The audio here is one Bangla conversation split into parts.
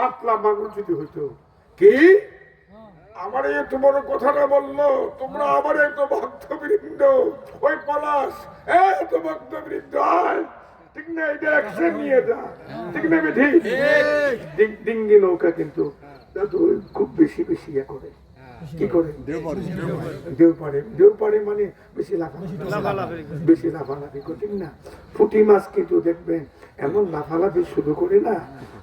পাতলা মানুষ যদি হইতো কি আমার এত বড় কথাটা বললো, তোমরা আমার এত ভক্তবৃন্দ, ওই পলাশ এত ভক্তবৃন্দ আয়, ঠিক না? এটা অ্যাকশন নিয়ে যা, ঠিক না? ঠিক ডিঙ্গি নৌকা কিন্তু খুব বেশি বেশি ইয়ে করে, কি করে দেউ পারে মানে বেশি লাফালাফি করে, ঠিক না? পুঁটি মাছ কিন্তু দেখবেন এমন লাফালাফি শুরু করে না,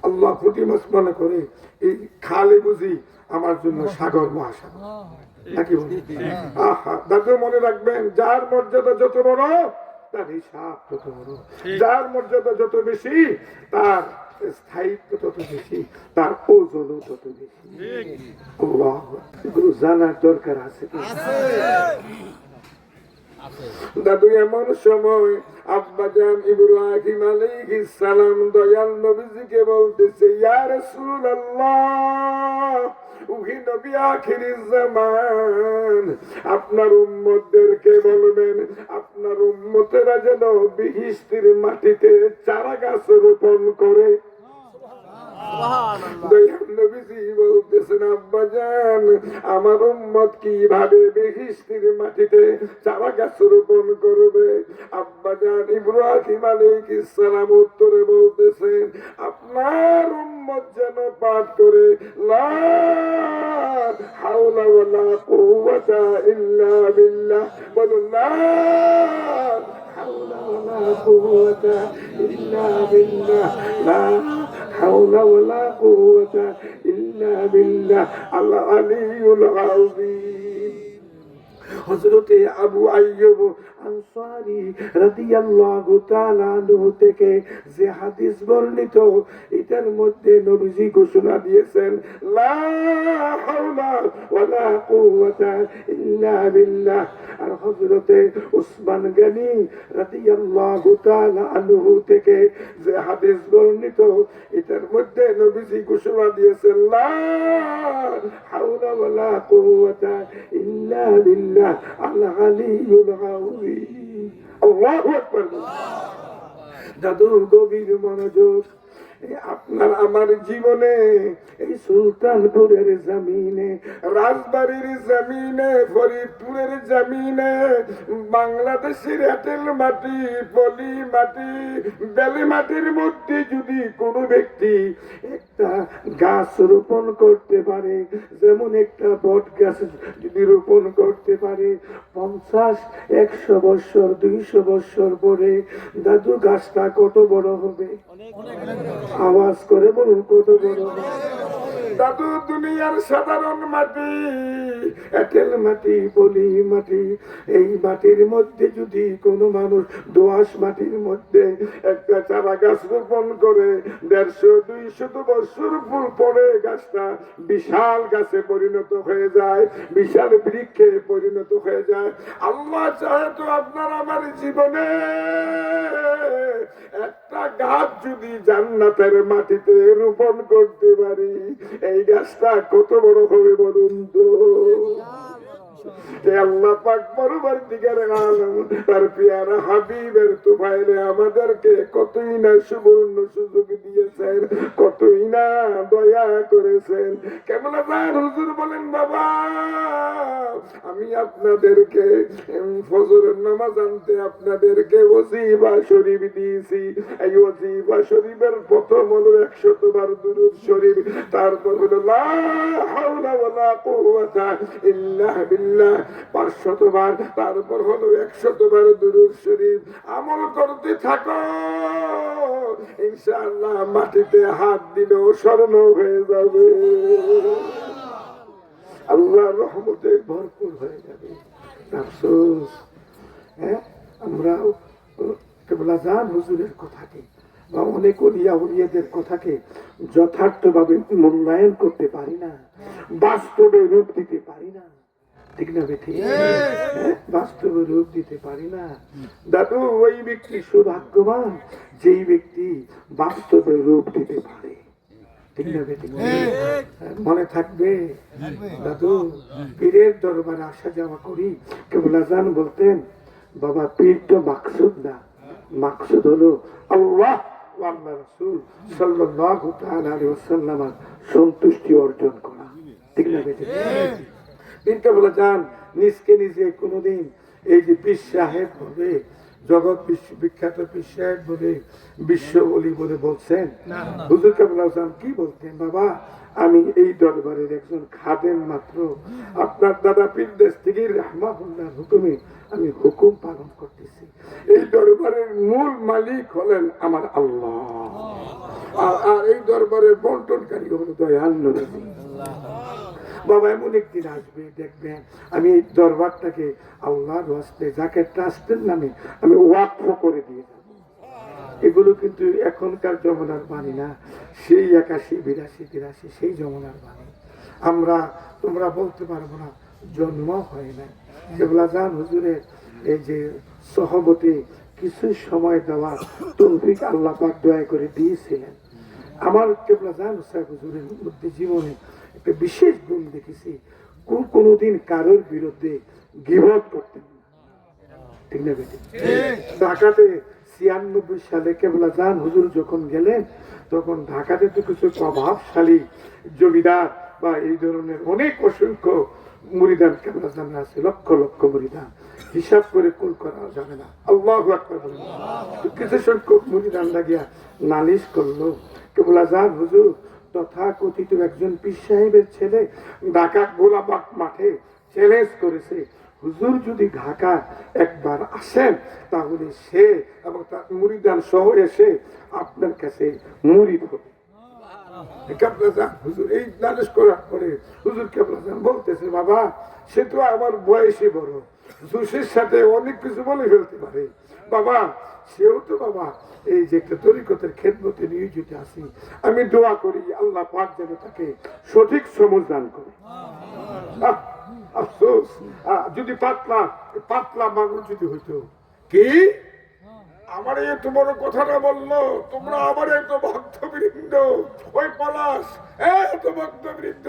আল্লাহ পুঁটি মাছ মনে করে এই খালে বুঝি আমার জন্য সাগর মহাসাগর, নাকি বলি? আহা, দাদু মনে রাখবেন, যার মর্যাদা যত বড় তার হিসাব তত বড়, যার মর্যাদা যত বেশি তার স্থায়িত্ব তত বেশি, তার ওজনও তত বেশি। এগুলো জানার দরকার আছে। দাদু এমন সময় আব্বাজান ইব্রাহিম আলাইহিস সালাম দয়াল নবীজিকে বলতেছে, ইয়া রাসূলুল্লাহ, ওহি নবী আখিরিজ জামান, আপনার উম্মতদেরকে বলবেন আপনার উম্মতেরা যেন বিহিষ্টির মাটিতে চারা গাছ রোপণ করে। আমার উম্মত কিভাবে বেহিশতির মাটিতে চারা গাছ রোপণ করবে? আব্বাজান ইব্রাহিম আলাইহিস সালাম উত্তরে বলতেছেন, আপনার উম্মত যেন পাঠ করে লা হাওলা ওয়ালা কুওয়াতা ইল্লা বিল্লাহ, বলুন লা হাওলা ওয়ালা কুওয়াতা ইল্লা বিল্লাহ, লা হাওলা ওয়ালা কুওয়াতা ইল্লা বিল্লাহ আল আলিয়ুল আযীম। হযরতে আবু আইয়ুব আনসারী রাদিয়াল্লাহু তাআলা আনহু থেকে যে হাদিস বর্ণিত, এটার মধ্যে নবীজি ঘোষণা দিয়েছেন লা হাওলা ওয়ালা কুওয়াতা ইল্লা বিল্লাহ। আর হযরতে উসমান গনি রাদিয়াল্লাহু তাআলা আনহু থেকে যে হাদিস বর্ণিত, এটার মধ্যে নবীজি ঘোষণা দিয়েছেন লা হাওলা ওয়ালা কুওয়াতা ইল্লা বিল্লাহ আল আলিয়ুল আযীম। আল্লাহু আকবার। দাদু গভীর মনোযোগ, আপনার আমার জীবনে এই সুলতানপুরের জমিনে, রাজবাড়ির জমিনে, ফরিদপুরের জমিনে, বাংলাদেশের এঁটেল মাটি, পলি মাটি, বেলে মাটির মধ্যে যদি কোনো ব্যক্তি একটা গাছ রোপণ করতে পারে, যেমন একটা বট গাছ যদি রোপণ করতে পারে, 50-100 বছর 200 বছর পরে দাদু গাছটা কত বড় হবে? আওয়াজ করে বলুন, কত বড়? দাদু দুনিয়ার সাধারণ মাটি, এঁটেল মাটি, পলি মাটি, এই মাটির মধ্যে যদি কোনো মানুষ দোআঁশ মাটির মধ্যে একটা চারা গাছ রোপণ করে, 150-200 বছর পরে গাছটা বিশাল গাছে পরিণত হয়ে যায়, বিশাল বৃক্ষে পরিণত হয়ে যায়। আল্লাহ চাহে তো আপনার আমার জীবনে একটা গাছ যদি জান্নাতের মাটিতে রোপণ করতে পারি, এই গাছটা কত বড় হবে বলুন তো? আল্লাহ পাক পরবর্তীকার আলম তার পিয়ারা হাবিবের তুফাইলে আমাদেরকে কতই না সুবর্ণ সুযোগ দিয়েছেন, কতই না দয়া করেছেন। কেমন হুজুর বলেন, বাবা আমি আপনাদেরকে ফজরের নামাজ আনতে আপনাদেরকে ওজিফা শরীফ দিয়েছি। এই ওজিফা শরীফের প্রথম হলো 100 বার দুরূদ শরীফ, তারপর হলো লা হাওলা ওয়ালা কুওয়াতা ইল্লা বিল্লাহ 500 বার, তারপর হলো 100 বার দুরূদ শরীফ। আমল করতে থাকো, ইনশাআল্লাহ মাটিতে হাত দিলেও স্বর্ণ হয়ে যাবে, আল্লাহর রহমতে ভরপুর হয়ে যাবে। আফসোস, আমরা কেবল আজান হুজুরের কথাকে বা অনেক ওলিয়া ওলিয়াদের কথাকে যথার্থভাবে মূল্যায়ন করতে পারি না, বাস্তবে রূপ দিতে পারি না, ঠিক না বেঠি? বাস্তবে রূপ দিতে পারি না। দাদু ওই ব্যক্তি সৌভাগ্যবান যেই ব্যক্তি বাস্তবে রূপ দিতে পারে, ঠিক না বেঠি? মনে থাকবে দাদু পীরের দরবারে আসা যাওয়া করি, কেবল আজান বলতেন, বাবা পীর তো মাকসুদ না, মাকসুদ হলো আল্লাহ ও আল্লাহ রাসূল সাল্লাল্লাহু তাআলা আলাইহি ওয়াসাল্লামের সন্তুষ্টি অর্জন করা। ঠিক না বেটি? তিনটা বলে যান নিজকে নিজে কোনোদিন এই যে পীর সাহেব বলে জগৎ বিখ্যাত পীর সাহেব বলে বিশ্ব বলি বলে বলছেন হুজুর কেবল আজম কি বলতেন, বাবা আমি এই দরবারের একজন খাদেম মাত্র, আপনার দাদা পীর দস্তগীর রাহমাতুল্লাহর হুকুমে আমি হুকুম পালন করতেছি। এই দরবারের মূল মালিক হলেন আমার আল্লাহ, আর এই দরবারের বন্টনকারী হল দয়াল নবী। বাবা এমন একদিন আসবে দেখবেন আমি এই দরবারটাকে আল্লাহর ওয়াস্তে যাকে ট্রাস্টের নামে আমি ওয়াকফ করে দিয়ে যাব। এগুলো কিন্তু এখনকার জমানার বাণী না, সেই 81, 82, 83 সেই জমানার বাণী। তোমরা বলতে পারবো না জন্ম হয় না। কেবলা জান হুজুরের এই যে সহবতে কিছু সময় দেওয়া তৌফিক আল্লাহ পাক দয়া করে দিয়েছিলেন। আমার কেবলা জান হুজুরের মধ্যে জীবনে একটা বিশেষ গুণ দেখেছি, কোনোদিন কারোর বিরুদ্ধে গীবত করতেন না। ঠিক না বেটি? ঢাকাতে 96 সালে কেবলা জান হুজুর যখন গেলেন তখন ঢাকাতে তো কিছু প্রভাবশালী জমিদার বা এই ধরনের অনেক অসংখ্য মুরিদান কেবলা জান আছে, লক্ষ লক্ষ মুরিদান, হিসাব করে কুল করা যাবে না। আল্লাহু আকবার বলেন। কিছু সংখ্যক মুরিদান লাগিয়া নালিশ করলো, কেবলা জান হুজুর তথাকথিত একজন পীর সাহেবের ছেলে ঢাকা গোলাবাগ মাঠে চ্যালেঞ্জ করেছে, হুজুর যদি ঢাকা একবার আসেন তাহলে সে এবং তার মুরিদান সহ এসে আপনার কাছে মুরিদ হবে। হুজুর এই নালিশ করার পরে হুজুর কেবলা জান বলতেছে, বাবা সে তো আমার বয়সে বড়, জোশের সাথে অনেক কিছু বলে ফেলতে পারে, বাবা সেও তো বাবা এই যে একটা তরিকতের খেদমতে নিয়োজিত আছি, আমি দোয়া করি আল্লাহ পাক যেন তাকে সঠিক সমঝ দান করে। আফসোস যদি পাতলা মানুষ যদি হইতো, কি আমার এত বড় কথাটা বললো, তোমরা আমার এত ভক্তবৃন্দ ওই পলাশ এত ভক্তবৃন্দ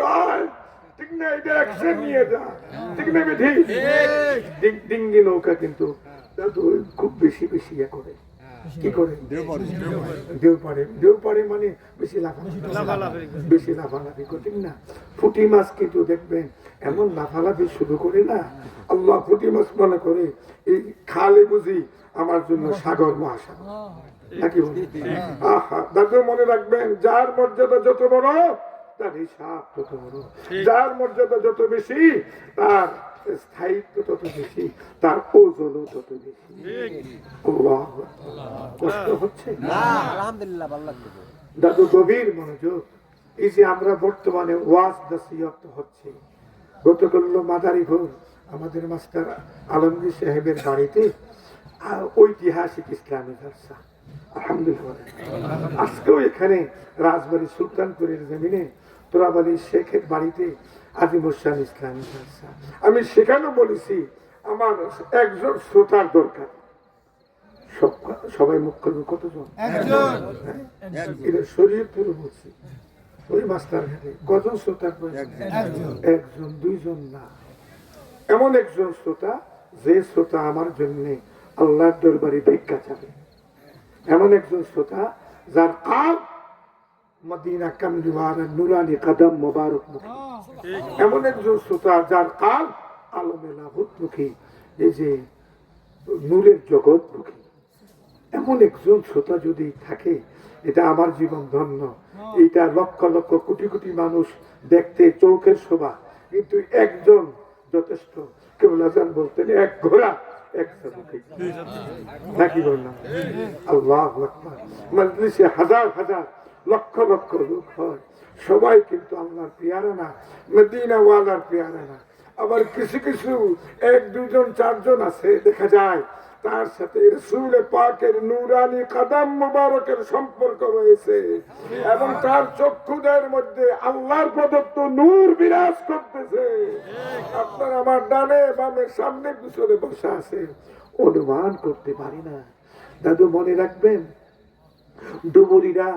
ঠিক না, এটা অ্যাকশন নিয়ে যা। ঠিক না বেঠি? ডিঙ্গি নৌকা কিন্তু খুব বেশি বেশি ইয়ে করে, কি করে দেও পারে মানে বেশি লাফালাফি করে। ঠিক না? পুঁটি মাছ কিন্তু দেখবেন এমন লাফালাফি শুরু করে না, আল্লাহ পুঁটি মাছ মনে করে এই খালে বুঝি আমার জন্য সাগর মহাসাগর, নাকি বলি? আহা দাদু মনে রাখবেন, যার মর্যাদা যত বড় তার হিসাব তত বড়, যার মর্যাদা যত বেশি তার স্থায়িত্ব তত বেশি, তার ওজনও তত বেশি। কষ্ট হচ্ছে দাদু, গভীর মনোযোগ। এই যে আমরা বর্তমানে ওয়াজ নসিহত হচ্ছে, গতকাল মাদারীপুর আমাদের মাস্টার আলমগীর সাহেবের বাড়িতে ঐতিহাসিক ইসলামী জালসা, আলহামদুলিল্লাহ। আজকেও এখানে রাজবাড়ী সুলতানপুরের জমিনে তোরাবাড়ি শেখের বাড়িতে আজিমুসান ইসলামী জালসা। আমি সেখানেও বলেছি আমার একজন শ্রোতার দরকার। সবাই মুখ করবে কতজন? এটা শরীয়তপুরে বলছি, ওই মাস্টার ঘাটে কজন শ্রোতার একজন, দুইজন না, এমন একজন শ্রোতা যে শ্রোতা আমার জন্য আল্লাহর দরবারে ভিক্ষা চাবে, এমন একজন শ্রোতা যার কাল মদিনা কামলিওয়ালা নুরানি কদম মোবারক মুখী, এমন একজন শ্রোতা যার কাল আলমে লাহুত মুখী, এই যে নূরের জগৎ মুখী, এমন একজন শ্রোতা যদি থাকে এটা আমার জীবন ধন্য। এইটা লক্ষ লক্ষ কোটি কোটি মানুষ দেখতে চৌখের শোভা, কিন্তু একজন যথেষ্ট। কেবল আজান বলতেন এক ঘোড়া এক চাবুকে, নাকি বললাম? আল্লাহু আকবার। মজলিসে হাজার হাজার লক্ষ লক্ষ লোক হয়, সবাই কিন্তু আল্লাহর পেয়ারা না, মদিনা ওয়ালার পেয়ারা না। আবার কিছু কিছু এক দুজন চারজন আছে দেখা যায় তার সাথে রাসূল পাকের নূরানি কদম মুবারকের সম্পর্ক রয়েছে এবং তার চক্ষুদের মধ্যে আল্লাহর প্রদত্ত নূর বিরাজ করতেছে। আপনার আমার ডানে বামে সামনে পিছনে বসা আছে, অনুমান করতে পারি না। দাদু মনে রাখবেন, ডুবুরিরা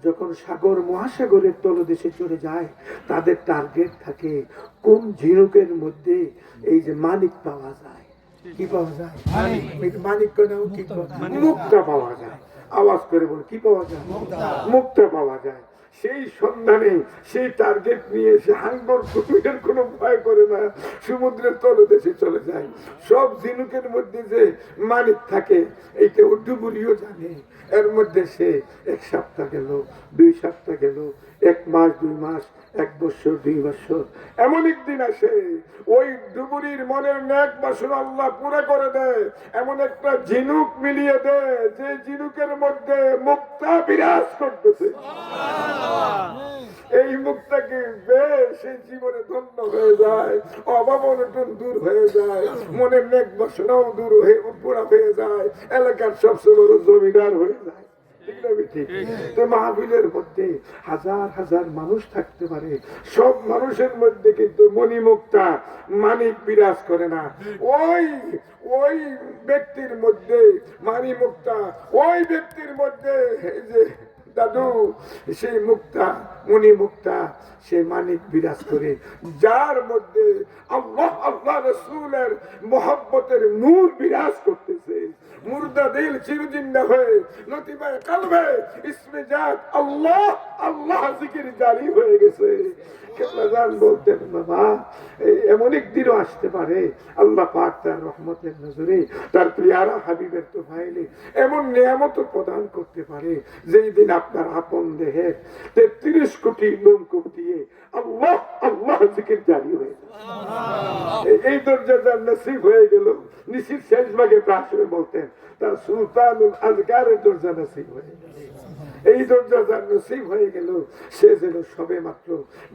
যখন সাগর মহাসাগরের তলদেশে চলে যায় তাদের টার্গেট থাকে কোন ঝিনুকের মধ্যে এই যে মানিক পাওয়া যায়। কি পাওয়া যায়? মানিক মুক্তা পাওয়া যায়। আওয়াজ করে বলে কি পাওয়া যায়? মুক্তা পাওয়া যায়। সেই সন্ধানে সেই টার্গেট নিয়ে সে হাঙ্গর কুমিরের কোনো ভয় করে না, সমুদ্রের তলদেশে চলে যায়। সব ঝিনুকের মধ্যে যে মানিক থাকে এইটা ডুবুরিও জানে। এর মধ্যে সে 1 সপ্তাহ গেল, 2 সপ্তাহ গেল, 1 মাস, 2 মাস, 1 বছর, 2 বছর, এমন একদিন আসে ওই ডুবুরির মনের নেক বাসনা আল্লাহ পুরা করে দেয়, এমন একটা ঝিনুক মিলিয়ে দেয় যে ঝিনুকের মধ্যে মুক্তা বিরাজ করতেছে। এই মুক্তাকে সেই জীবনে ধন্য হয়ে যায়, অভাব অনটন দূর হয়ে যায়, মনের নেক বাসনাও দূর হয়ে পুরা হয়ে যায়, এলাকার সবচেয়ে বড় জমিদার হয়ে যায়। মাহফিলের মধ্যে হাজার হাজার মানুষ থাকতে পারে, সব মানুষের মধ্যে কিন্তু মণিমুক্তা মানিক বিরাজ করে না। ওই ওই ব্যক্তির মধ্যে মানিমুক্তা, ওই ব্যক্তির মধ্যে যে দাদু সেই মুক্তা মণিমুক্তা সে মানিক বিরাজ করে, যার মধ্যে আল্লাহ আল্লাহ রাসূলের মহব্বতের নূর বিরাজ করতেছে। মুর্দা দিল চিরজিন্দা হয়ে লতিফায়ে কলবে ইসমে জাত আল্লাহ আল্লাহ জিকির জারি হয়ে গেছে। কেবলাজান বলতেন বাবা এমন একদিনও আসতে পারে আল্লাহ পাক তার রহমতের নজরে তার প্রিয়ারা হাবিবের তো ভাইলে এমন নিয়ামত প্রদান করতে পারে যেই দিন আপনার আপন দেহের 33 কোটি লোমকূপ দিয়ে আল্লাহ আল্লাহ জিকির জারি হয়ে এই দরজা যার নসিব হয়ে গেল, নিশির শেষ ভাগে প্রাসরে বলতেন তার সুলতানুল আজগারের দরজা নসিব হয়ে গেল। এই দরজা যার নসিব হয়ে গেল সে যেন সবে মাত্র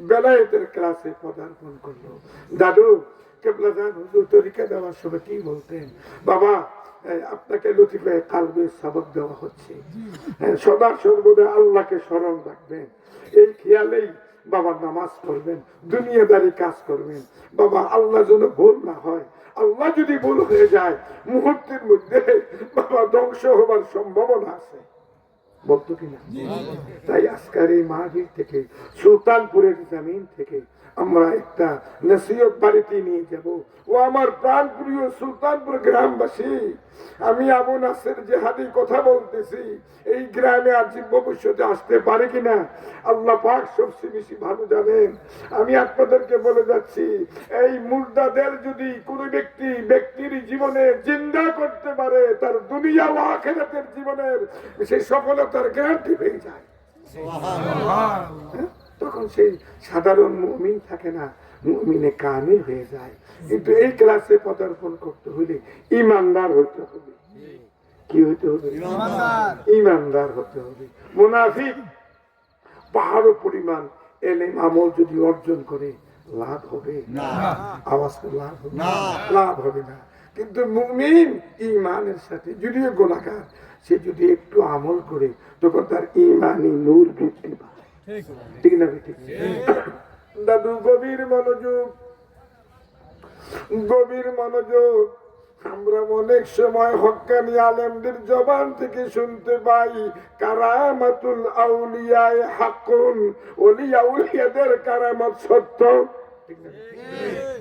বেলায়েতের ক্লাসে পদার্পণ করলো। দাদু কেবলাজান হুজুর তরিকা দেওয়ার সময় কি বলতেন, বাবা আপনাকে লতিফায়ে কালবে সবক দেওয়া হচ্ছে, সদা সর্বদা আল্লাহকে স্মরণ রাখবেন, এই খেয়ালেই বাবা নামাজ পড়বেন, দুনিয়াদারি কাজ করবেন। বাবা আল্লাহ যেন ভুল না হয়, আল্লাহ যদি ভুল হয়ে যায় মুহূর্তের মধ্যে বাবা ধ্বংস হবার সম্ভাবনা আছে, বলতো কিনা? তাই আজকের এই মাহফিল থেকে সুলতানপুরের জমিন থেকে আমরা একটা নসিহত বাড়িতে নিয়ে যাব। ও আমার প্রাণ প্রিয় সুলতানপুর গ্রামবাসী, আমি আবু নাসের জেহাদি কথা বলতেছি, এই গ্রামে আজ ভবিষ্যতে আসতে পারে কিনা আল্লাহ পাক সবচেয়ে বেশি ভালো জানেন। আমি আপনাদেরকে বলে যাচ্ছি, এই মুর্দাদের যদি কোনো ব্যক্তির জীবনে জিন্দা করতে পারে তার দুনিয়া ও আখিরাতের জীবনের সেই সফলতার গ্যারান্টি হয়ে যায়। তখন সেই সাধারণ মুমিন থাকে না, মুমিনে কামিল হয়ে যায়। কিন্তু এই ক্লাসে পদার্পণ করতে হলে ইমানদার হতে হবে। কি হতে হবে? ইমানদার হতে হবে। মুনাফিক পাহাড় পরিমাণ এলেম আমল যদি অর্জন করে লাভ হবে না, আওয়াজ লাভ হবে না, লাভ হবে না। কিন্তু মুমিন ঈমানের সাথে যদিও গুনাহগার, সে যদি একটু আমল করে তখন তার ঈমানি নূর বৃদ্ধি পায়। ঠিক না? ঠিক। দাদু গভীর মনোযোগ, গভীর মনোযোগ। আমরা অনেক সময় হক্কানি আলেমদের জবান থেকে শুনতে পাই কারামাতুল আউলিয়ায়ে হাক্কুন, ওলি আউলিয়াদের কারামত সত্য।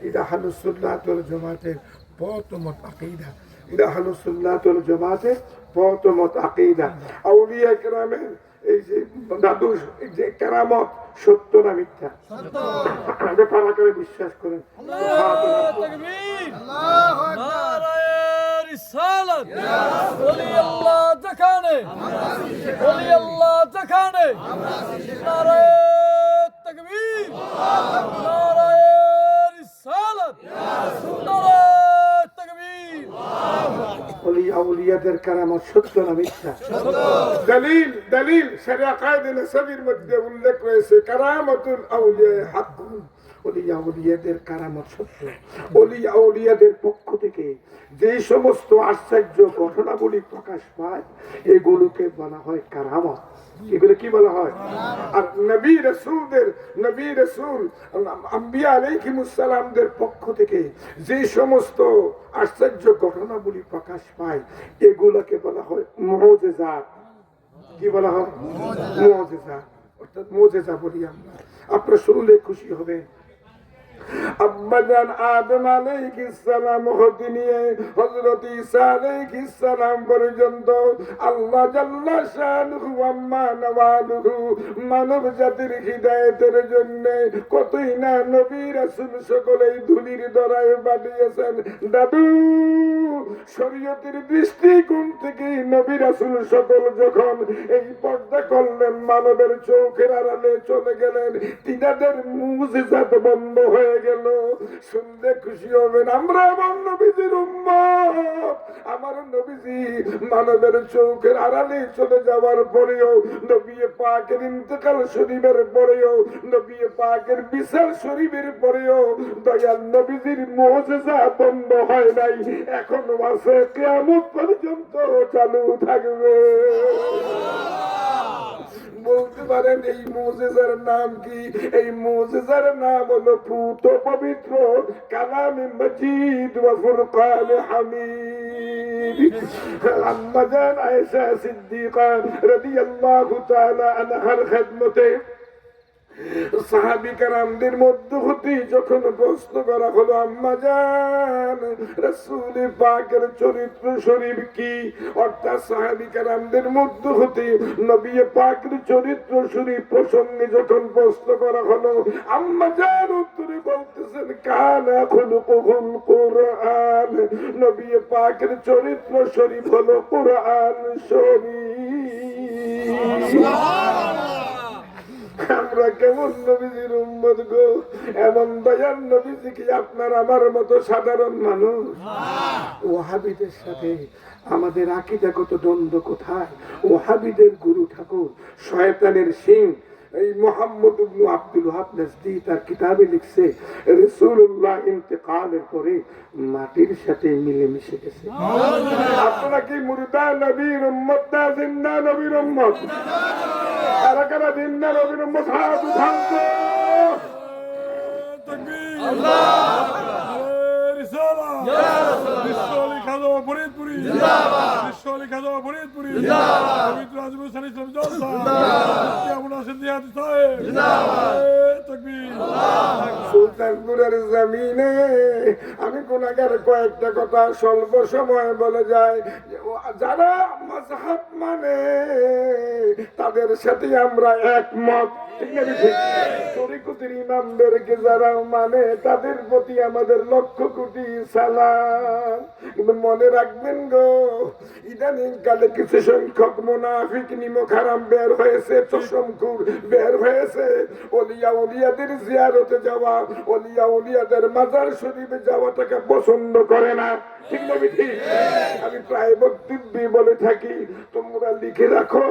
এটা আহলুস সুন্নাত ওয়াল জামাতের প্রথমত আকীদা, এটা আহলুস সুন্নাত ওয়াল জামাতের প্রথমত আকীদা। আউলিয়া কেরামের এই যে দাদু যে কেরামত সত্য না মিথ্যা? সত্য। কারা কারা বিশ্বাস করেন? رسالت ولی اللہ جکانے ولی اللہ جکانے نعرہ تکبیر نعرہ رسالت نعرہ تکبیر। ওলি আউলিয়াদের কারামত সত্য না মিথ্যা? দলিল দলিল শরিয়া কায়েদে নসবির মধ্যে উল্লেখ রয়েছে কারামাতুল আউলিয়ায়ে হাক্কুন, ওলি আউলিয়াদের কারামত সত্য। ওলি আউলিয়াদের পক্ষ থেকে যে সমস্ত আশ্চর্য ঘটনাবলী প্রকাশ পায় এগুলোকে বলা হয় কারামত। এগুলো কি বলা হয়? আর নবী রাসূল আম্বিয়া আলাইহিমুস সালামদের পক্ষ থেকে যে সমস্ত আশ্চর্য ঘটনাবলী প্রকাশ পায় এগুলোকে বলা হয় মুজিজাত। কি বলা হয়? মুজিজাত। অর্থাৎ মুজিজা বলি আমরা। আপনারা শুনলে খুশি হবেন, আব্বাজান আদম আলাইহিস সালাম হতে নিয়ে হযরত ঈসা আলাইহিস সালাম পর্যন্ত আল্লাহ জাল্লা শানুহু আম্মা নওয়ালুহু মানব জাতির হিদায়াতের জন্য কতই না নবী রাসূল সকলেই ধুলির দরায় পাঠিয়েছেন। দাদু, শরীয়তের দৃষ্টিকোণ থেকে নবী রাসূল সকল যখন এই পর্দা করলেন, মানবের চোখের আড়ালে চলে গেলেন, তিনাদের মুজিজাত বন্ধ হয়ে গেল। শুনলে খুশি হবেন, আমরা আমার নবীজির উম্মত। আমার নবীজি মানবের চোখের আড়ালে চলে যাওয়ার পরেও, নবী পাকের ইন্তেকাল শরীফের পরেও, নবী পাকের বিশাল শরীফের পরেও দয়াল নবীজির মুজিজা বন্ধ হয় নাই, এখনো আছে, কিয়ামত পর্যন্ত চালু থাকবে। বলতে পারেন এই মুজিজার নাম কি? এই মুজিজার নাম হলো পুত পবিত্র কালামে মজিদ ওয়া ফুরকান হামিদ। আম্মা জান আয়েশা সিদ্দিকা রাদিয়াল্লাহু তাআলা আনহার খেদমতে সাহাবী কেরামদের মধ্য হতে যখন প্রশ্ন করা হলো, আম্মা জান রাসূল পাকের চরিত্র শরীফ কি? অর্থাৎ সাহাবী কেরামদের মধ্য হতে নবী পাকের চরিত্র শরীফ প্রসঙ্গে যখন প্রশ্ন করা হলো, আম্মা জান উত্তরে বলতেছেন, কানা খুলুকুল কুরআন। নবী পাকের চরিত্র শরীফ হলো কুরআন শরীফ। আমরা কেমন নবীজির উম্মত গো! এমন দয়াল নবীজি কি আপনার আমার মতো সাধারণ মানুষ? ওয়াহাবিদের সাথে আমাদের আকীদাগত দ্বন্দ্ব কোথায়? ওয়াহাবিদের গুরু ঠাকুর শয়তানের সিং এই মুহাম্মদ ইবনে আব্দুল ওয়াহাব নাজদি তার কিতাবে লিখছে, রাসূলুল্লাহ ইন্তেকালের পরে মাটির সাথে মিলে মিশে গেছে। আপনারা কি মুর্দা নবীর উম্মত না জিন্দা নবীর উম্মত? কারা কারা জিন্দা নবীর উম্মত হাত উঠাও। তাকবীর, আল্লাহু আকবার, রিসালাত, ইয়া রাসূলুল্লাহ, বিশ্বলি খাজা ফরিদপুরি জিন্দাবাদ, বিশ্বলি খাজা ফরিদপুরি জিন্দাবাদ, পবিত্র আজম সানি ইসলাম জলসা জিন্দাবাদ, আমরা সিদ্দিয়াত সাহেব জিন্দাবাদ, তাকবীর, আল্লাহু আকবার। সুলতানপুরের জমিনে আমি গুনাহগার কয়েকটা কথা স্বল্প সময়ে বলে যাই। যারা মাযহাব মানে তাদের সাথে আমরা একমত, ঠিক না? তরিকতের ইমামদেরকে যারা মানে তাদের প্রতি আমাদের লক্ষ কোটি সালাম। কিন্তু মনে রাখবেন গো, ইদানিং কালে কিছু সংখ্যক মুনাফিক নিমক হারাম বের হয়েছে, চশমখুর বের হয়েছে। ওলিয়া উলিয়াদের জিয়ারতে যাওয়া, ওলিয়া উলিয়াদের মাজার শরীফে যাওয়াটাকে পছন্দ করে না, ঠিক না? ঠিক। আমি প্রায় বক্তব্যে বলে থাকি, তোমরা লিখে রাখো,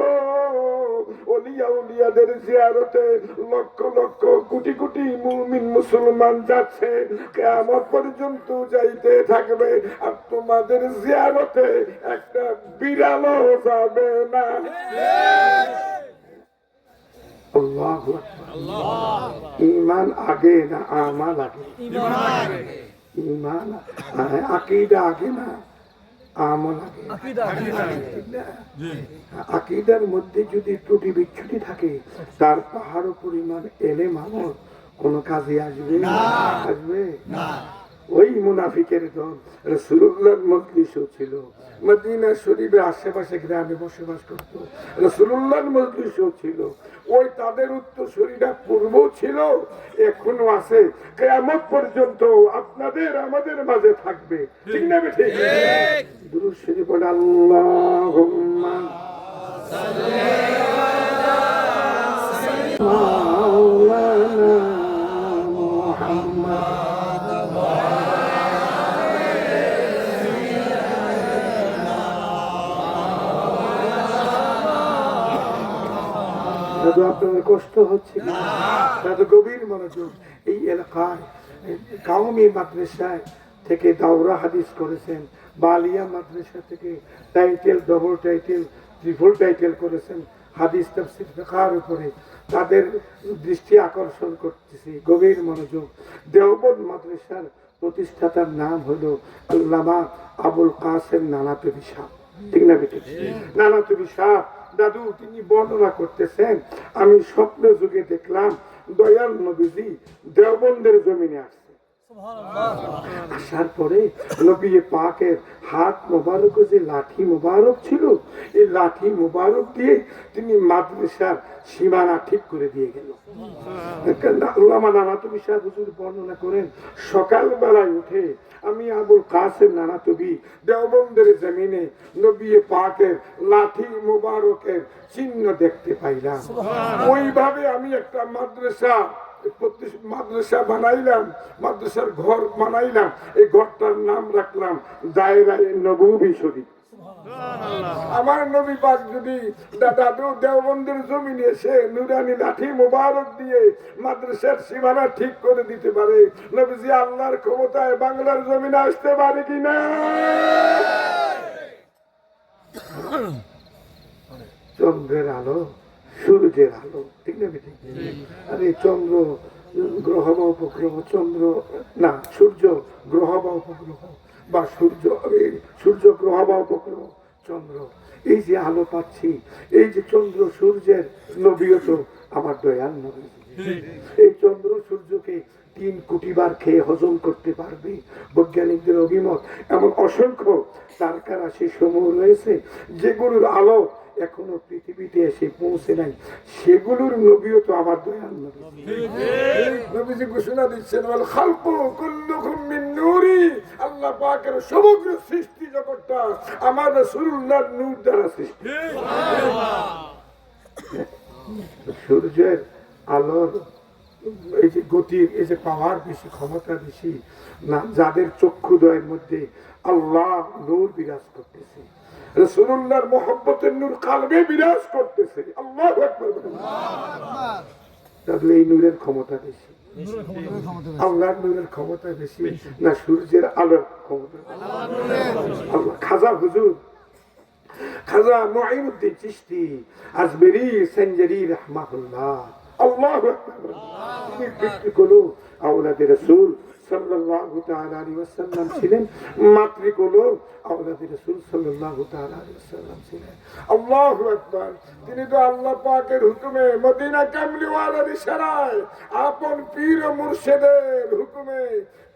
ওলিয়া উলিয়াদের জিয়ারতে লক্ষ লক্ষ কোটি কোটি মুমিন মুসলমান যাচ্ছে, কিয়ামত পর্যন্ত যাইতে থাকবে, আর তোমাদের জিয়ারতে একটা বিড়ালও যাবে না। আল্লাহু আকবার। ঈমান আগে না আমাল আগে? ঈমান আকীদা আগে না আমল আগে? আকীদার মধ্যে যদি ত্রুটি বিচ্ছুটি থাকে, তার পাহাড় পরিমাণ এলেম আমল কোন কাজে আসবে? আসবে না। ওই মুনাফিকের দল রাসূলুল্লাহর মজলিসও ছিল, মদিনা শরীফের আশেপাশে গ্রামে বসবাস করত, রাসূলুল্লাহর মজলিসও ছিল। ওই তাদের উত্তরসূরিরা পূর্বও ছিল, এখনো আছে, কিয়ামত পর্যন্ত আপনাদের আমাদের মাঝে থাকবে, ঠিক না? ঠিক। দুরূদ শরীফ পড়ে, আল্লাহুম্মা সাল্লি আলা মাওলানা মুহাম্মদ। আপনাদের কষ্ট হচ্ছে না? গভীর মনোযোগ। এই এলাকায় কাওমি মাদ্রাসায় থেকে দাওরা হাদিস করেছেন, বালিয়া মাদ্রাসা থেকে title, double title, triple title করেছেন হাদিস তাফসীর ফিকহের উপরে। তাদের দৃষ্টি আকর্ষণ করতেছি, গভীর মনোযোগ। দেওবন্দ মাদ্রাসার প্রতিষ্ঠাতার নাম হলো আল্লামা আবুল কাসেম নানাতুবি সাহেব, ঠিক না? নানাতুবি সাহেব দাদু তিনি বর্ণনা করতেছেন, আমি স্বপ্ন যুগে দেখলাম দয়াল নবীজি দেওবন্দের জমিনে আসছে। আসার পরে নবী পাকের হাত মোবারক, যে লাঠি মোবারক ছিল, এই লাঠি মোবারক দিয়ে তিনি মাদ্রাসার সীমানা ঠিক করে দিয়ে গেল। আল্লামা নানাতুবি সাহেব হুজুর বর্ণনা করেন, সকালবেলায় উঠে আমি আবুল কাসেম নানাতুবি দেওবন্দের জমিনে নবী পাকের লাঠি মোবারকের চিহ্ন দেখতে পাইলাম। ওইভাবে আমি একটা মাদ্রাসা বানাইলাম, মাদ্রাসার ঘর বানাইলাম। এই ঘরটার নাম রাখলাম দায়রায়ে নববী শরীফ। আমার নবী পাক যদি দাদু দেওবন্দের জমিনে এসে নুরানি লাঠি মোবারক দিয়ে মাদ্রাসার সীমানা ঠিক করে দিতে পারে, নবীজি আল্লাহর ক্ষমতায় বাংলার জমিনে আসতে পারে কিনা? চন্দ্রের আলো, সূর্যের আলো, ঠিক না ঠিক? আরে চন্দ্র গ্রহ বা উপগ্রহ, চন্দ্র না সূর্য গ্রহ বা উপগ্রহ, বা সূর্য গ্রহ বা উপগ্রহ, চন্দ্র, এই যে আলো পাচ্ছি, এই যে চন্দ্র সূর্যের নবীও তো আমার দয়াল নবী। এই চন্দ্র সূর্যকে 3 কোটি বার খেয়ে হজম করতে পারবে বৈজ্ঞানিকদের অভিমত। এমন অসংখ্য তারকা রাশি সমূহ রয়েছে যেগুলোর আলো এখনো পৃথিবীতে এসে পৌঁছে নাই, সেগুলোর নবীও তো আমার দয়াল নবী। নবীজি ঘোষণা দিচ্ছেন, ওয়াল খালকু কুল্লুকুম মিন নূরি, আল্লাহ পাকের সমগ্র সৃষ্টি জগৎটা আমার রাসূলুল্লাহর নূর দ্বারা সৃষ্টি। সূর্যের আলোর এই যে গতির, এই যে পাওয়ার বেশি, ক্ষমতা বেশি না, যাদের চক্ষুদয়ের মধ্যে আল্লাহ নূর বিরাজ করতেছে, রাসূলুল্লাহর মুহাব্বতের নূর কালবে বিরাজ করতেছে, আল্লাহু আকবার, তাহলে এই নূরের ক্ষমতা বেশি, আল্লাহর নূরের ক্ষমতা বেশি না সূর্যের আলোর ক্ষমতা? আল্লাহ খাজা হুজুর, খাজা মুঈনুদ্দিন চিশতি আজমেরি সেঞ্জারি রাহমাহুল্লাহ, আল্লাহু আকবার, পিতৃকুল আওলাদে রাসূল সাল্লাল্লাহু তাআলা আলাইহি ওয়াসাল্লাম ছিলেন, মাতৃকুল আওলাদে রাসূল সাল্লাল্লাহু তাআলা আলাইহি ওয়াসাল্লাম ছিলেন। আল্লাহু আকবার। তিনি তো আল্লাহ পাকের হুকুমে মদিনা কামলিওয়ালার ইশারায় আপন পীর ও মুর্শিদের হুকুমে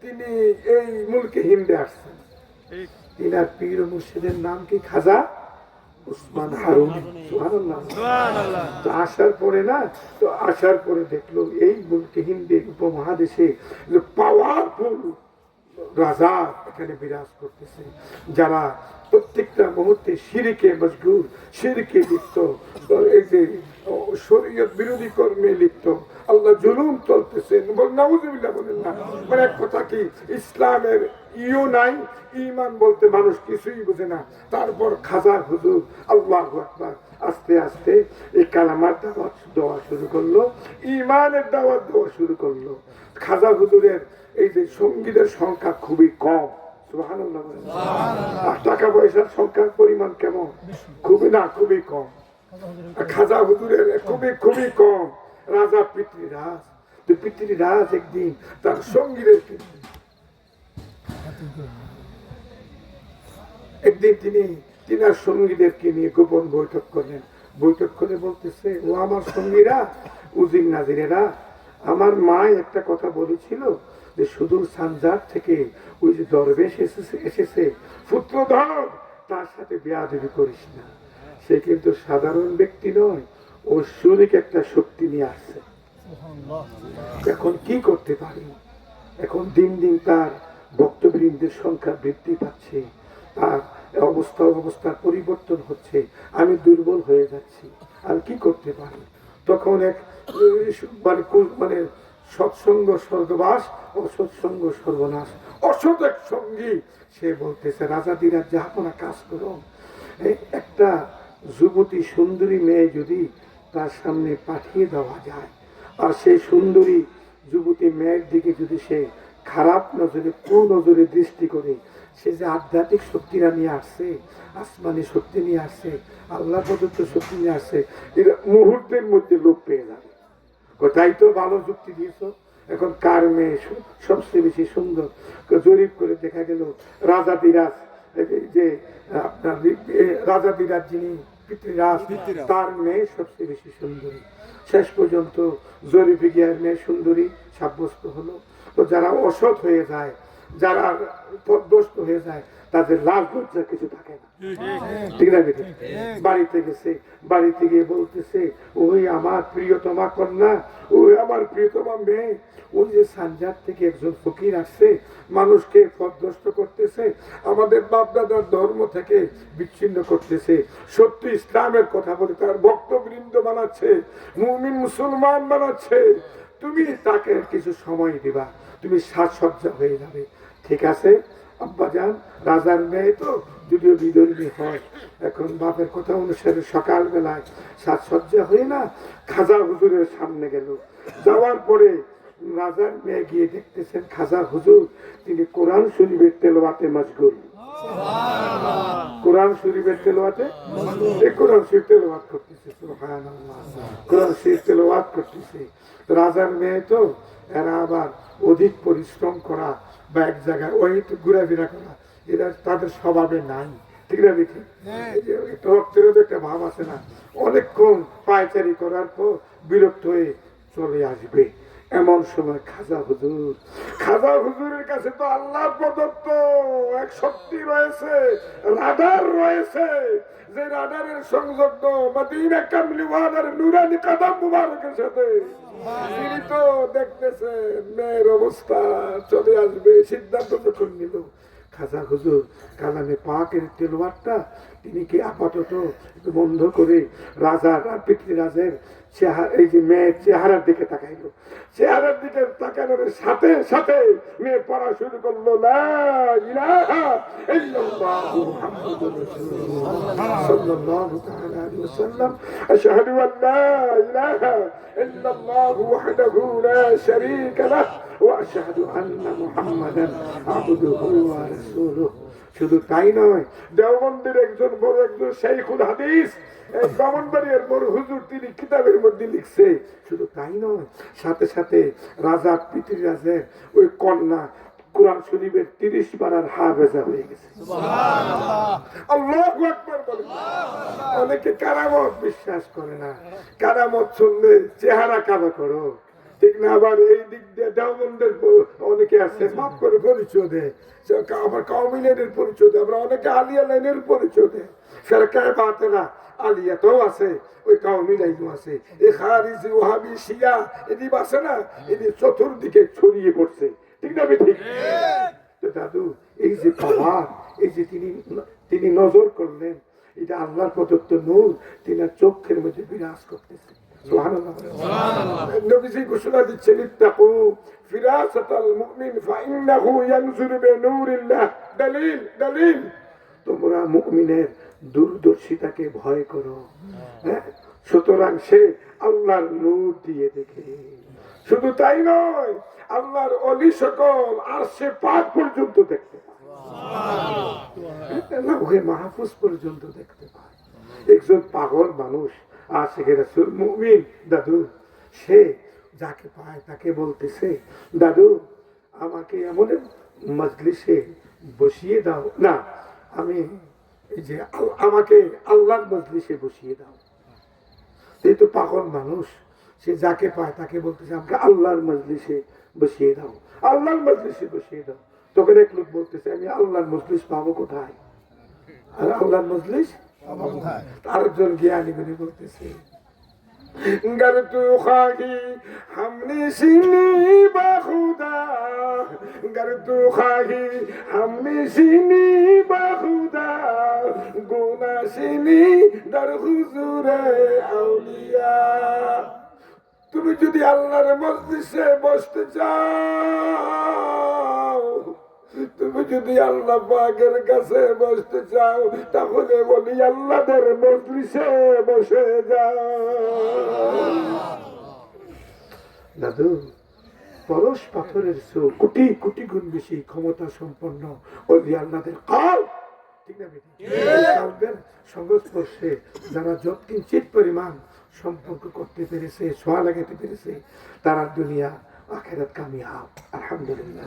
তিনি এই মুলকে হিন্দে আসছেন। তিনার পীর ও মুর্শিদের নাম কি? খাজা উসমান হারুনি। সুবহানাল্লাহ। তো আসার পরে না, তো আসার পরে দেখলো এই মুলকে হিন্দে উপমহাদেশে যে পাওয়ারফুল রাজা এখানে বিরাজ করতেছে, যারা প্রত্যেকটা মুহূর্তে শিরকে মশগুল, শিরকে লিপ্ত, এই যে শরীয়ত বিরোধী কর্মে লিপ্ত, আল্লাহ জুলুম চলতেছে, নাউজুবিল্লাহ বলেন না। মানে এক কথা কি, ইসলামের ইও নাই, ঈমান বলতে মানুষ কিছুই বুঝে না। তারপর খাজা হুজুর আল্লাহু আকবার আস্তে আস্তে এই কালামার দাওয়াত দেওয়া শুরু করলো, ঈমানের দাওয়াত দেওয়া শুরু করলো। খাজা হুজুরের এই যে সঙ্গীদের সংখ্যা খুবই কম, সুবহানাল্লাহ। আর টাকা পয়সার সংখ্যার পরিমাণ কেমন? খুবই না, খুবই কম। খাজা হুজুরের খুবই কম। রাজা পৃথ্বীরাজ, তো পৃথ্বীরাজ একদিন তার সঙ্গীদের তিনার সঙ্গীদেরকে নিয়ে গোপন বৈঠক করলেন। বৈঠক করে বলতেছে, ও আমার সঙ্গীরা, উজির নাজিরেরা, আমার মা একটা কথা বলেছিল যে সুদূর সানজার থেকে ওই যে দরবেশ এসেছে পুত্রধর, তার সাথে বেয়াদবি করিস না। সে কিন্তু সাধারণ ব্যক্তি নয়, ও শরীর একটা শক্তি নিয়ে আসছে। এখন কি করতে পারি? এখন দিন দিন তার ভক্তবৃন্দের সংখ্যা বৃদ্ধি পাচ্ছে, তার অবস্থার পরিবর্তন হচ্ছে, আমি দুর্বল হয়ে যাচ্ছি, আর কি করতে পারি? তখন এক মানে সৎসঙ্গ স্বর্গবাস, অসৎসঙ্গ সর্বনাশ, অসৎ এক সঙ্গী সে বলতেছে, রাজা দিরাজ যাহাপনা কাজ করো, একটা যুবতী সুন্দরী মেয়ে যদি তার সামনে পাঠিয়ে দেওয়া যায়, আর সেই সুন্দরী যুবতী মেয়ের দিকে যদি সে খারাপ নজরে, কুনজরে দৃষ্টি করে, সে যে আধ্যাত্মিক শক্তিরা নিয়ে আসছে, আসমানি শক্তি নিয়ে আসছে, আল্লাহ প্রদত্ত শক্তি নিয়ে আসছে, এরা মুহূর্তের মধ্যে লোপ পেয়ে যাবে। কোথায় তো ভালো যুক্তি দিয়েছ। এখন কার মেয়ে সবচেয়ে বেশি সুন্দর? জরিপ করে দেখা গেল রাজা দিরাজ, যে আপনার রাজা দিরাজ যিনি পিতৃরাজ, তার মেয়ে সবচেয়ে বেশি সুন্দরী। শেষ পর্যন্ত জরিপে গিয়ে মেয়ে সুন্দরী সাব্যস্ত হলো। তো যারা অসৎ হয়ে যায়, যারা পথভ্রষ্ট হয়ে যায়, তাদের লাভ লজ্জা কিছু থাকে না, ঠিক না? বাড়িতে গেছে, বাড়িতে গিয়ে বলতেছে, ওই আমার প্রিয়তমা কন্যা, ওই আমার প্রিয়তমা মেয়ে, ওই যে সানজার থেকে একজন ফকির আসছে, মানুষকে পথভ্রষ্ট করতেছে, আমাদের বাপ দাদার ধর্ম থেকে বিচ্ছিন্ন করতেছে, সত্য ইসলামের কথা বলে তার ভক্তবৃন্দ বানাচ্ছে, মুমিন মুসলমান বানাচ্ছে, তুমি তাকে কিছু সময় দিবা, তুমি সাজসজ্জা হয়ে যাবে। ঠিক আছে আব্বাজান, রাজার মেয়ে তো যদিও বিধর্মী হয়, এখন বাপের কথা অনুসারে সকালবেলায় সাজসজ্জা হয়ে না খাজা হুজুরের সামনে গেল। যাওয়ার পরে রাজার মেয়ে গিয়ে দেখতেছেন খাজা হুজুর তিনি কোরআন শরীফের তেলাওয়াতে মশগুল। কোরআন শরীফের তেলাওয়াতে, কোরআন শরীফ তেলাওয়াত করতেছে, সুবহানাল্লাহ, কোরআন শরীফ তেলাওয়াত করতেছে। রাজার মেয়ে তো, এরা আবার অধিক পরিশ্রম করা বা এক জায়গায় ওই ঘোরাফেরা করা, এরা তাদের স্বভাবে নাই, ঠিক না? রক্তেরও একটা ভাব আছে না, অনেকক্ষণ পায়চারি করার পর বিরক্ত হয়ে চলে আসবে। এমন সময় খাজা হুজুরের কাছে তো আল্লাহর প্রদত্ত এক শক্তি রয়েছে, রাডার রয়েছে, যে রাডারের সংযুক্ত মদিনা কামলিওয়ালার নুরানি কদম মুবারকের সাথে। তিনি তো দেখতেছে মেয়ের অবস্থা, চলে আসবে, সিদ্ধান্ত যখন নিল খাজা হুজুর কালামে পাকের তেলাওয়াতটা তিনি কি আপাতত একটু বন্ধ করে রাজার আর পিতৃরাজের চেহারা, এই যে মেয়ের চেহারার দিকে তাকাইলো। চেহারার দিকে তাকানোর সাথে সাথে মেয়ে পড়া শুরু করলো, লা ইলাহা ইল্লাল্লাহু মুহাম্মাদুর রাসূলুল্লাহ সাল্লাল্লাহু তাআলা আলাইহি ওয়াসাল্লাম, আশহাদু আল লা ইলাহা ইল্লাল্লাহু ওয়াহদাহু লা শারীকা লাহু ওয়া আশহাদু আন্না মুহাম্মাদান আবদুহু ওয়া রাসূলুহু। শুধু তাই নয়, দেওবন্দের একজন বড় একজন শাইখুল হাদিস, ব্রাহ্মণবাড়িয়ার বড় হুজুর, তিনি কিতাবের মধ্যে লিখছে। শুধু তাই নয়, সাথে সাথে রাজা পিতৃরাজের ওই কন্যা কোরআন শরীফের 30 পারার হাফেজা হয়ে গেছে। আল্লাহু আকবার বলেন। অনেকে কারামত বিশ্বাস করে না, কারামত শুনলে চেহারা কালো করো, ঠিক না? আবার এই দিক দিয়ে দেওবন্দের অনেকে আছে মাফ করে পরিচয় দেয়, আবার কাওমি লাইনের পরিচয় দেয়, আবার অনেকে আলিয়া লাইনের পরিচয় দেয়। ফেরকায়ে বাতিলা আলিয়াতেও আছে, ওই কাওমি লাইনও আছে। এই খারিজি ওয়াহাবি শিয়া এদিক আছে না, এদিক চতুর্দিকে ছড়িয়ে পড়ছে, ঠিক না? ঠিক। তো দাদু, এই যে পাওয়ার, এই যে তিনি নজর করলেন, এটা আল্লাহর প্রদত্ত নূর তিনার চোখের মধ্যে বিরাজ করতেছে। সুবহানাল্লাহ, নবীজি ঘোষণা দিচ্ছেন, ইত্তাকু ফিরাসাতাল মুমিন ফাইন্নাহু ইয়ানজুরু বিনূরিল্লাহ। দলিল দলিল, তোমরা মুমিনের দূরদর্শিতাকে ভয় করো, হ্যাঁ, সুতরাং সে আল্লাহর নূর দিয়ে দেখে। শুধু তাই নয়, আল্লাহর ওলি সকল আরশে পাক পর্যন্ত দেখতে পায়, লাউহে মাহফুজ পর্যন্ত দেখতে পায়। একজন পাগল মানুষ আশিকে রাসূল মুমিন দাদু, সে যাকে পায় তাকে বলতেছে, দাদু আমাকে এমন মজলিসে বসিয়ে দাও না, আমি এই যে আমাকে আল্লাহর মজলিসে বসিয়ে দাও। এই তো পাগল মানুষ, সে যাকে পায় তাকে বলতেছে আমাকে আল্লাহর মজলিসে বসিয়ে দাও, আল্লাহর মজলিসে বসিয়ে দাও। তখন এক লোক বলতেছে, আমি আল্লাহর মজলিস পাবো কোথায়? আর আল্লাহর মজলিস আরেকজন জ্ঞানী গুলি বলতেছে, गर तू खाही हमने सीनी बाखुदा, गर तू खाही हमने सीनी बाखुदा, गुना सीनी दर हुजूरे আউলিয়া। তুমি যদি আল্লাহর মজলিসে বসতে চাও, তুমি যদি আল্লাহ পাকের কাছে বসতে চাও, তাহলে বলি আল্লাহর মজলিসে বসে যাও। দাদু, পরশ পাথরের চেয়েও কোটি কোটি গুণ বেশি ক্ষমতা সম্পন্ন ওলি আল্লাহদের কাল, ঠিক না? কালদের সংস্পর্শে যারা যত কিঞ্চিত পরিমাণ সম্পর্ক করতে পেরেছে, ছোঁয়া লাগাতে পেরেছে, তারা দুনিয়া আখেরাত কামিয়াব। আলহামদুলিল্লাহ।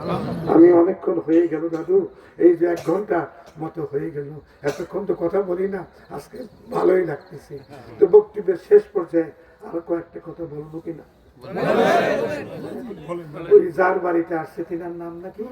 আমি অনেকক্ষণ হয়ে গেল দাদু, এই যে 1 ঘন্টা মতো হয়ে গেল, এতক্ষণ তো কথা বলি না, আজকে ভালোই লাগতেছে। তো বক্তব্যের শেষ পর্যায়ে আরো কয়েকটা কথা বলবো কিনা? ওই যার বাড়িতে আসছে তিনার নাম নাকি?